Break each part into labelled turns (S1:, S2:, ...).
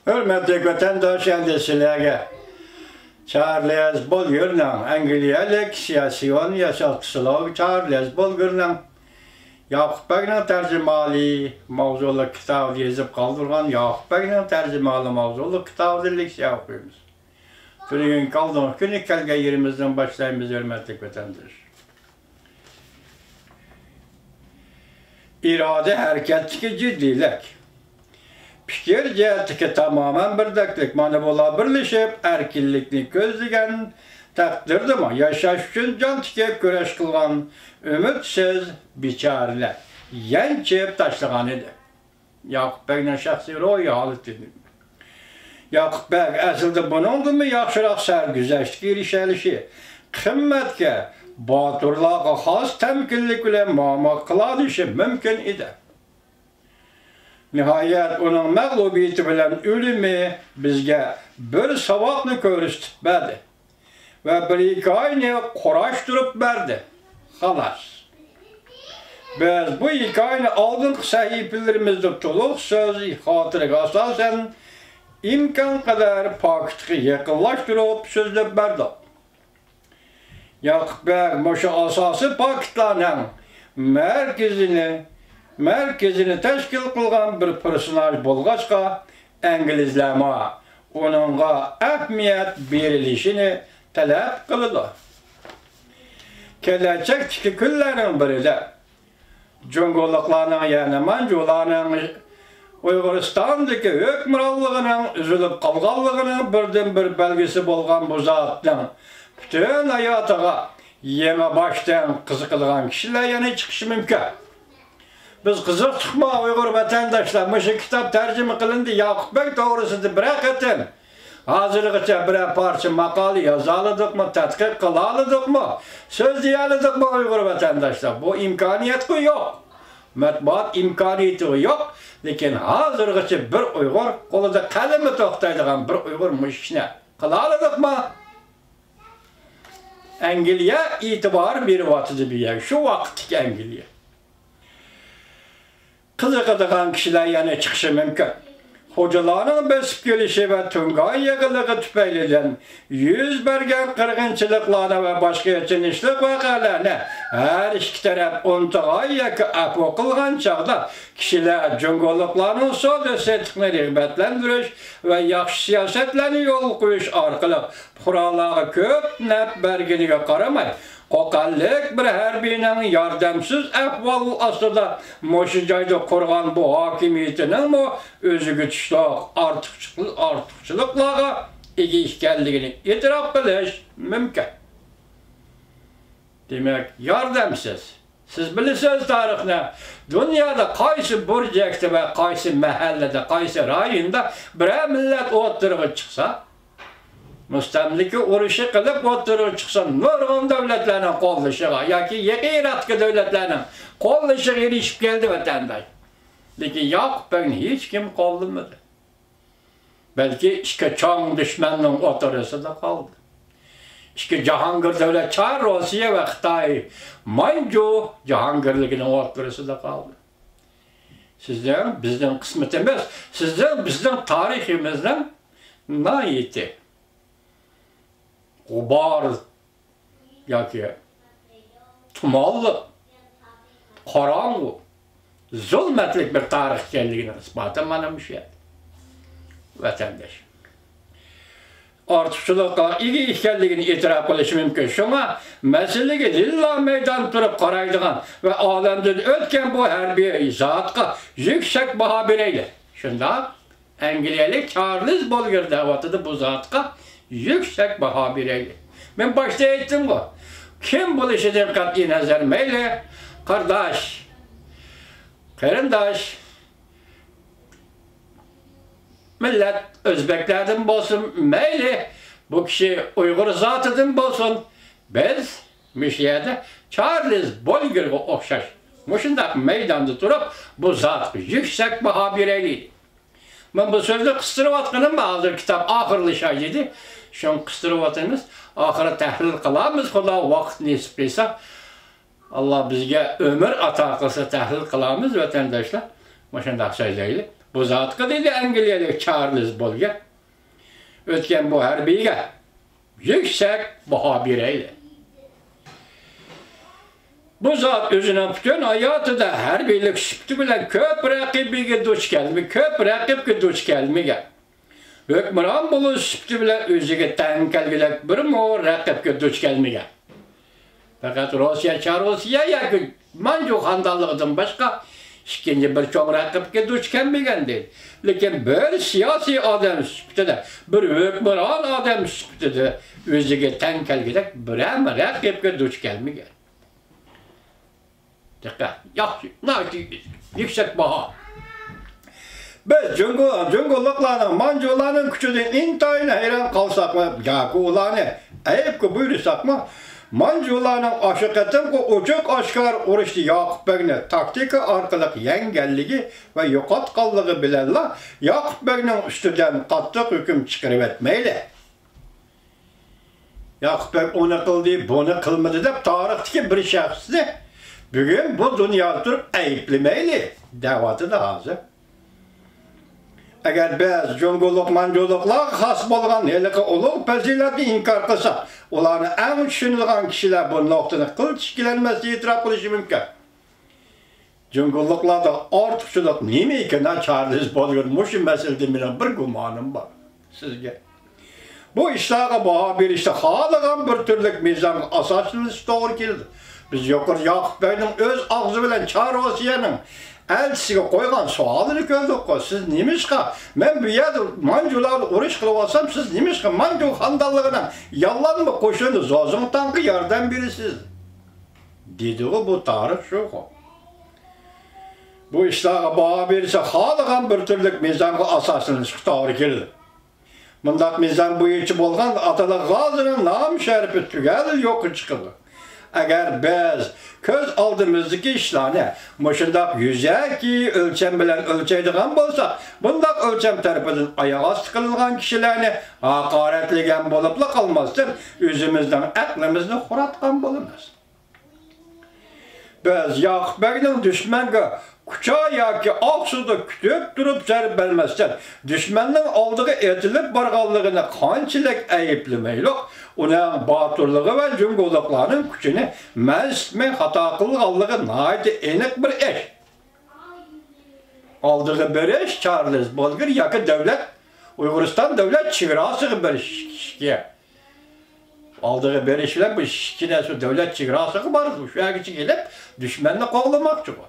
S1: Hürmetli vatandaş endişelerine Charles Bolger'ın Angliyalık siyasiyon yaşatçılığı Charles Bolger'ın Yakup Bey'nin tercümali mavzulu kitabı yazıp kaldırgan Yakup Bey'nin tercümali mavzulu kitabı dedik yapıyoruz. Günün kaldığımız günü kelge yerimizden başlayımız hürmetli vatandaş. İrade hareketçi ciddilik. Fikir cihetiki tamamen birdeklik, manipula birleşip erkinlikni közlegen takdirdi mi? Yaşaş üçün can tikep güreş kılgan ümitsiz biçareler yençep taşlagan idi. Yakup Bey'nin şahsi royu halit idi. Yakup Bey əsildi bunun gibi yaxşıraq sərgüzəştik erişəlişi, kımmetke, batırlığa xas temkinlik ile muamma kıladışı mümkün idi. Nihayet onun məğlubiyeti bilen ölümü bizge bir savaqlı körüstütmədi ve bir-iki ayını quraşdırıp verdi. Xalas. Biz bu iki ayını aldığımız sahiplerimizde toluq söz hatırıga asasen imkan kadar paketki yakınlaştırıp sözlep verdi. Yakup Bey moşu asası paketlanan merkezini teşkil kılgan bir personaj bolgaçka İngilizleme onunla ehmiyet verilişini talep kıldı. Gelecek günlerin biri de Cungoluklarının yani Mancularının Uyguristan'daki hükmranlığının üzülüp kalganlığının birden bir belgesi bolgan bu zatın bütün hayatıga yeme baştan kızıkılgan kişiler yani çıkışı mümkün. Biz kızık çıkma Uygur vatandaşlar, mışı kitap tercüme kılındı, Yakup Bey doğrusudur, bırak etin. Hazırlıkça bir parça makale yazalıdık mı, tetkik kılalıdık mı, söz diyalıdık mı Uygur vatandaşlar? Bu imkaniyet yok. Matbuat imkaniyeti yok. Lekin hazırlıkça bir Uygur, kolunda kalemi toktaydıgan bir Uygur mışışına kılalıdık mı? Angliya itibar bir vatıdı bir yer, şu vakitteki Angliya. Kızıkıdıgan kişiler yani çıkışı mümkün. Hocaların besip gelişi ve tüngay yakılığı tüpeyliden yüz bergen kırgınçılıklarına ve başka yetinişlik vakalarına her iki taraf ontağay yakı apo kılgan çağda kişiler cungoluklarının sol ösetikini rağbetlendiriş ve yaxşı siyasetlerini yol koyuş arkalık kuralları köp nep bergiliğe karamay Qoqallik bir harbinin yardımsız ahval aslında moşicayda kurgan bu hakimiyetinin özü güçlük, artıkçılıklara ege işgalliğini itiraf biliş mümkün. Demek yardımsız. Siz bilirsiniz tarihine, dünyada qaysı burcakta ve qaysı mahallede, qaysı rayonda bir millet oturuğa çıksa, müstemliki uruşu kılıp oturup çıksın, nurgun devletlerinin kollaşığa, yaki yeqiratki devletlerinin kollaşığa erişip geldi vatandaş. Lekin Yakup Bey'in hiç kim kollamadı. Belki işte çoğun düşmanının oturusu da kaldı. İşte Cahangir devlet çar Rusya ve Xitay Mancu Cahangirlikinin oturusu da kaldı. Sizden bizden kısmetimiz, sizden bizden tarihimizden naiti. Gubar, yaki tumallı, karanlı, zulmetlik bir tarih geldiğini ispatı manamış ya vatandaş. Artışçılıkla iyi işgalliğini itiraf kılışı mümkün. Şuna meseleyi lilla meydan durup karaydıgan ve alemden ötken bu harbiye zatka yüksek baha bireyle. Şunda Angliyalı Charles Bolger davatıdı bu zatka yüksek baha bireyli. Ben başta ettim bu. Kim bu işeden kat'i nazar meyle? Kardeş, karındaş, millet Özbeklerden bolsun meyle, bu kişi Uygur zatıdan bolsun. Biz müşiyede Charles Bolger'e okşaş. Muşunda meydanda durup bu zat yüksek baha bireyliydi. Ben bu sözü kıstırıp atqanım hazır kitap ahırlı şahidi. Şunu kıstırıp atınız, ahıra təhlil kılamız, Xuda vaqt nisip ise Allah bizge ömür ata kılsa təhlil kılamız vatandaşlar. Başındaq söyleyili. Bu zatqı dedi Angliyalik Charles Bolger. Ötken bu harbiyge yüksek baha bireydi. Bu zat özünün bütün hayatıda harbiylik süptü bilen köp rakibiga duç gelmi, köp rakibga duç gelmiga. Hükmüran bulu süptü bilen özüge tenkelgilek bir mo rakibga duç gelmiga. Fakat Rusya, Çarosya yakın Manju handallıqdan başka ikinci bir çok rakibga duç gelmigen değil. Lekin bir siyasi adam süptüde, bir hükmüran adam süptüde özüge tenkelgilek bir rakibga duç gelmigen. Dikkat, yaxşı, yüksek baha. Biz Cungulluqlarning, Manjularning kuchidan intayin hayron qalsaqmi, yoki ularni ayibga buyursaqmi, Manjularning ashiqatin ochiq oshkor urushda Yoqubbekni taktika orqali yengganligi va yo'qotganligi bilanla Yoqubbekning ustidan qattiq hukm chiqarib etmaydi. Yoqubbek uni qildi, buni qilmadi deb tarixdagi bir shaxsni bugün bu dünyada durup ayıplamayli davati da hazır. Eğer biz Cungulluq, Manjuluqlar xas bolğan heliqi ulug' fazilatni inkar qilsa, ularni eng tushunilgan kishilar bu nuqtani qilch kelanmasdan e'tirof qilishi mumkin. Cungulluqlarda ortiqchilik nima ekan? Charles Bolger mushu masalada mening bir gumonim bor sizga. Bu ishlarga baho berishda xohlagan bir turlik mezonga asoslanish to'g'ri keldi. Biz yuqori Yoqubbekning o'z og'zi bilan Chorosiyaning elchisiga qo'ygan savolini ko'rdik. Siz nimishqa men bu yerda Manjularni urush qilib olsam, siz nimishqa Manju xandonligining yollanma qo'shini Zozingtonga yordam berasiz? Dedi bu tarix shu. Bu ishlarga baho bersa xohlagan bir turlik mezonga asoslanish to'g'ri keldi. Mundaq mezon bo'yicha bo'lgan Atalar G'ozining nom sharifi tugal yo'q chiqdi. Eğer biz köz aldığımızdaki işlerini muşundaq yüzeki ölçem bilen ölçeydiğen bolsa, bundaq ölçem tarafından ayağa astı kılıngan kişilerini hakaretligen bolupla kalmazsın, özümüzden aklımızını xuratkan bolunuz. Biz Yoqubbekning düşmanga kucha yoki oq suvda kutib turib zarb bermasdan dushmanning oldiga etilib borganligini qanchalik ayblamaylik, uning boturligi va Cungulluqlarning kuchini masitmay xato qilganligi nihoyat aniq bir ish. Oldiga berish Charles Bolger yoki davlat Uyg'uriston davlat chegarasiga berishga. Oldiga berish bilan bu ikkinchi davlat chegarasiga borib, shu yergacha kelib dushmanni qo'g'lamoqchi bu.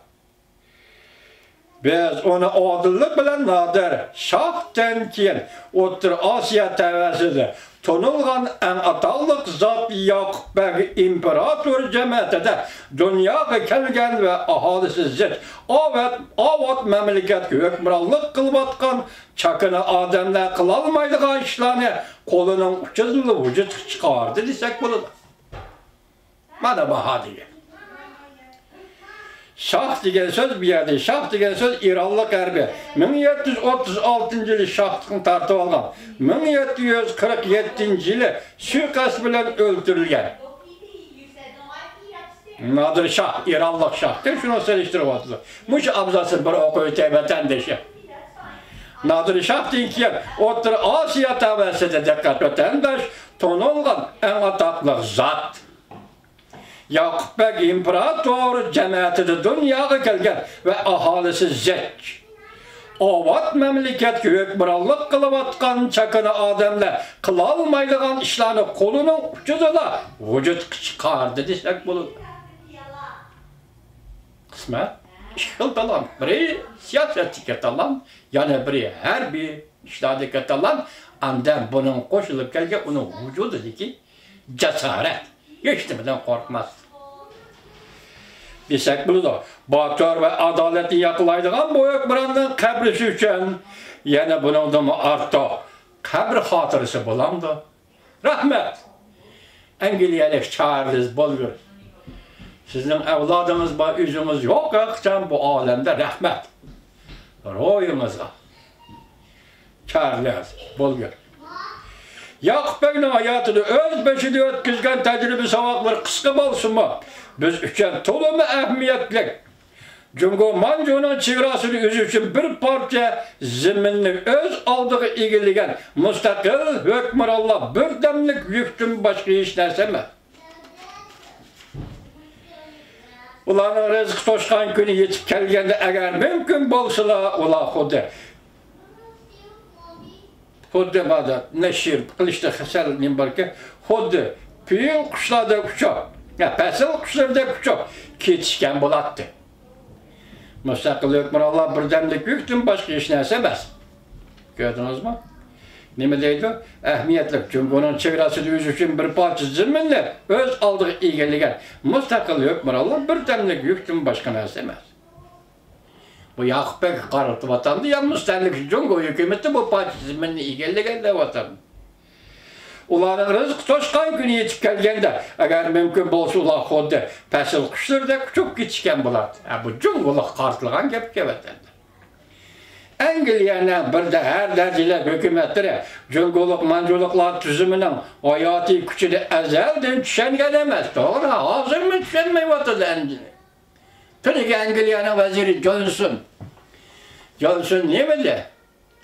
S1: Biz onu adillik bilen nadir, şahten keyin O'rta Osiyo tavasida tonilgan en atallık zat Yoqubbek imperator jamiyatida dunyoga kelgan ve aholisi zid avat mamlakatga hukmronlik qilayotgan chakana odamlar qilolmaydigan ishlarni qo'lining uchidan vujudga chiqardi desak bo'ladi. Mana bu hodiya. Şah degan söz bir yerde, Şah degan söz İranlık harbi. 1736 yılı şahlıqni tartib olgan. 1747 yılı suiqasd bilan o'ldirilgan. Nadir Şah, İranlık Şah deb shuni solishtirib o'tdi. Mush abzasi bir o'qib o'tay vatandoshi. Nadir Şahdan keyin O'rta Osiyo tavasida diqqat vatandosh tonilgan eng atoqli zot. Yoqubbek imperator jamiyatida dunyoga kelgan va aholisi zek. Ovat mamlakatga hukmronlik qilayotgan chakana odamlar qilolmaydigan ishlarni qo'lining uchida vujudga chiqardi desak bo'ladi. Qismat ishqil talant, biri siyosatga talant, yana biri harbiy ishlarga talant, andan buning qo'shilib kelgan uning vujudidagi jasorat. Hiç demeden korkmaz. Desek bunu da, baktar ve adaleti yakılaydıgan bu hükmranın kabrisi için, yani bunun da mı arttı, kabr hatırısı bulandı. Rahmet. Angliyalik Charles Bolger. Sizin evladınız, yüzünüz yok akşam bu alemde rahmet. Royunuza. Charles Bolger. Yoqubbekning hayotini o'z beshida o'tkazgan tajriba saboqlar qisqa bo'lsinmi, biz uchun to'liq ahamiyatli. Cungo Manco'nun çevrasını üzü için bir parça zeminini öz aldığı ilgiligen müstakil hükmürallah bir demlik yüktün başka iş derse mi? Ulanın rızık toşkan günü yetip kelgende eğer mümkün bolsala ula Xuddi bada neşir qilishda hasal nim barki xuddi piyil qushlarda quchoq, pasil qushlarda quchoq ketishgan bo'ladi. Mustaqil hukmronlar birdamlik yukdan boshqa hech narsa emas. Ko'rdingizmi? Nima deydi? Ahamiyatli Jungoning chegarasida o'zi uchun bir parcha zaminni o'z oldiga egallagan mustaqil hukmronlar birdamlik yukdan boshqa narsa emas. Bu Yakup Bey qarıtı vatandı, ya müstenlik Jungo hükümeti bu partizmini egellagan de vatan. Ularning rızık toşkan günü yetip kelgende, eğer mümkün bolsa ular xuddi pasil qushlarda quchib ketishgan bo'ladi. Bu Jungolik qartılgan gap vatan. Angliyaning birda har darajali hukumatlari Jungolik manjuliklar tuzimining hayotiy kuchini azaldan tushungan emas. To'g'ri, hozirmi tushunmayotdi endi. Tuniga Angliyaning vaziri Johnson nima dedi?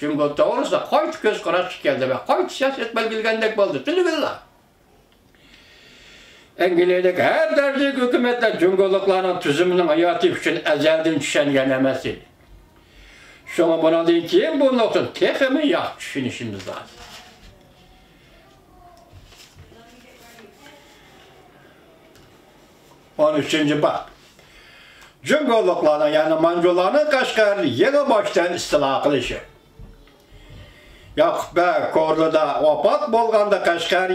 S1: Jungo to'g'risida qayta ko'z qarash keldi va qayta siyosat belgilagandek bo'ldi. Tunigilla. Angliyadagi har darajali hukumatlar Jungoliklarning tuzimining hayotiy kuchini azaldan tushungan emas edi. Şuna bundan keyin bu nuqtani texmi yaxshi tushunishimiz lazım. Onun üçüncü bak. Jungoliklarning, yani Manjularning Qashqarni yana boshdan istilo qilishi. Yakup Bey Korlu'da vafot bo'lganda Qashqar